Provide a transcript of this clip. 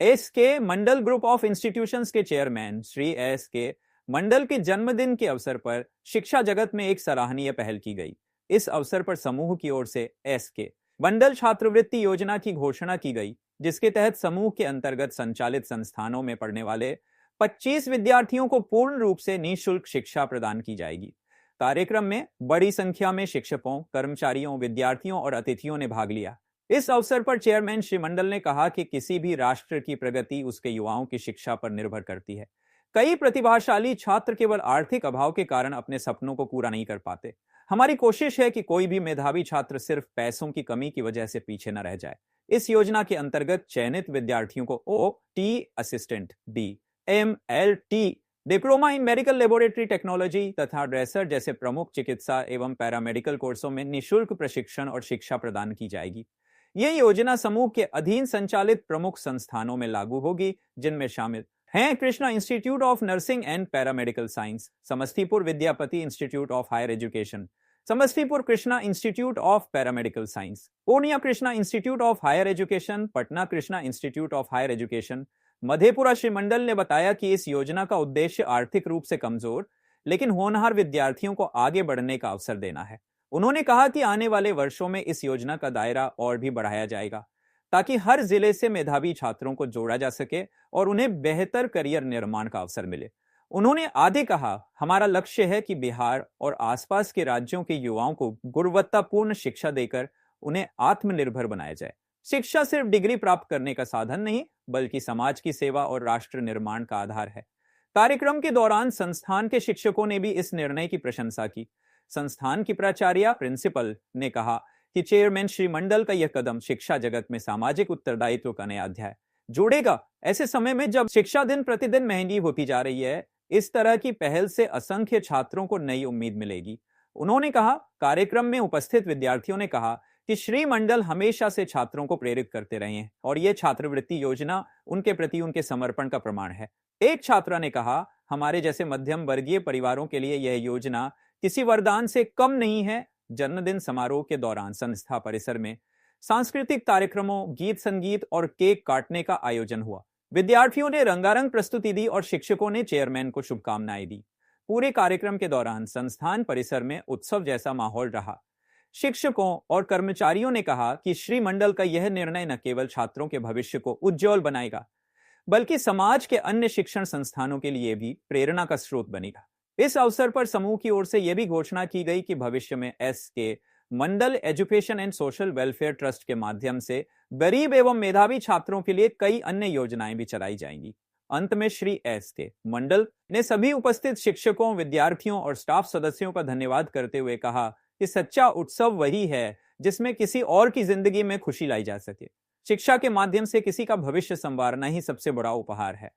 S K Mandal group of institutions के chairman Shri S K मंडल के जन्मदिन के अवसर पर शिक्षा जगत में एक सराहनीय पहल की गई। इस अवसर पर समूह की ओर से एस के मंडल छात्रवृत्ति योजना की घोषणा की गई, जिसके तहत समूह के अंतर्गत संचालित संस्थानों में पढ़ने वाले 25 विद्यार्थियों को पूर्ण रूप से निःशुल्क शिक्षा प्रदान की जाएगी। कार्यक्रम में बड़ी संख्या में शिक्षकों, कर्मचारियों, विद्यार्थियों और अतिथियों ने भाग लिया। इस अवसर पर चेयरमैन श्री मंडल ने कहा कि किसी भी राष्ट्र की प्रगति उसके युवाओं की शिक्षा पर निर्भर करती है। कई प्रतिभाशाली छात्र केवल आर्थिक अभाव के कारण अपने सपनों को पूरा नहीं कर पाते। हमारी कोशिश है कि कोई भी मेधावी छात्र सिर्फ पैसों की कमी की वजह से पीछे न रह जाए। इस योजना के अंतर्गत चयनित विद्यार्थियों को OT assistant, DMLT, diploma in medical laboratory technology तथा ड्रेसर जैसे प्रमुख चिकित्सा एवं पैरामेडिकल कोर्सों में निःशुल्क प्रशिक्षण और शिक्षा प्रदान की जाएगी। यह योजना समूह के अधीन संचालित प्रमुख संस्थानों में लागू होगी, जिनमें शामिल हैं Krishna Institute of Nursing and Paramedical Science, Samastipur Vidyapati Institute of Higher Education, Samastipur Krishna Institute of Paramedical Science, Purnia Krishna Institute of Higher Education, Patna Krishna Institute of Higher Education, Madhepura. Shri Mandal ने बताया कि इस योजना का उद्देश्य आर्थिक रूप से कमजोर लेकिन होनहार विद्यार्थियों को आगे बढ़ने का अवसर देना है। उन्होंने कहा कि आने वाले वर्षों में इस योजना का दायरा और भी बढ़ाया जाएगा, ताकि हर जिले से मेधावी छात्रों को जोड़ा जा सके और उन्हें बेहतर करियर निर्माण का अवसर मिले। उन्होंने आगे कहा, हमारा लक्ष्य है कि बिहार और आसपास के राज्यों के युवाओं को गुणवत्तापूर्ण शिक्षा देकर उन्हें आत्मनिर्भर बनाया जाए। शिक्षा सिर्फ डिग्री प्राप्त करने का साधन नहीं, बल्कि समाज की सेवा और राष्ट्र निर्माण का आधार है। कार्यक्रम के दौरान संस्थान के शिक्षकों ने भी इस निर्णय की प्रशंसा की। संस्थान की प्राचार्य प्रिंसिपल ने कहा कि चेयरमैन श्री मंडल का यह कदम शिक्षा जगत में सामाजिक उत्तरदायित्व का नया अध्याय जोड़ेगा। ऐसे समय में जब शिक्षा दिन प्रतिदिन महंगी होती जा रही है, इस तरह की पहल से असंख्य छात्रों को नई उम्मीद मिलेगी। उन्होंने कहा, कार्यक्रम में उपस्थित विद्यार्थियों ने कहा कि श्री मंडल हमेशा से छात्रों को प्रेरित करते रहे हैं और यह छात्रवृत्ति योजना उनके प्रति उनके समर्पण का प्रमाण है। एक छात्रा ने कहा, हमारे जैसे मध्यम वर्गीय परिवारों के लिए यह योजना किसी वरदान से कम नहीं है। जन्मदिन समारोह के दौरान संस्था परिसर में सांस्कृतिक कार्यक्रमों, गीत संगीत और केक काटने का आयोजन हुआ। विद्यार्थियों ने रंगारंग प्रस्तुति दी और शिक्षकों ने चेयरमैन को शुभकामनाएं दी। पूरे कार्यक्रम के दौरान संस्थान परिसर में उत्सव जैसा माहौल रहा। शिक्षकों और कर्मचारियों ने कहा कि श्री मंडल का यह निर्णय न केवल छात्रों के भविष्य को उज्जवल बनाएगा, बल्कि समाज के अन्य शिक्षण संस्थानों के लिए भी प्रेरणा का स्रोत बनेगा। इस अवसर पर समूह की ओर से यह भी घोषणा की गई कि भविष्य में S K Mandal Education and Social Welfare Trust के माध्यम से गरीब एवं मेधावी छात्रों के लिए कई अन्य योजनाएं भी चलाई जाएंगी। अंत में श्री एस के मंडल ने सभी उपस्थित शिक्षकों, विद्यार्थियों और स्टाफ सदस्यों का धन्यवाद करते हुए कहा कि सच्चा उत्सव वही है जिसमें किसी और की जिंदगी में खुशी लाई जा सके। शिक्षा के माध्यम से किसी का भविष्य संवारना ही सबसे बड़ा उपहार है।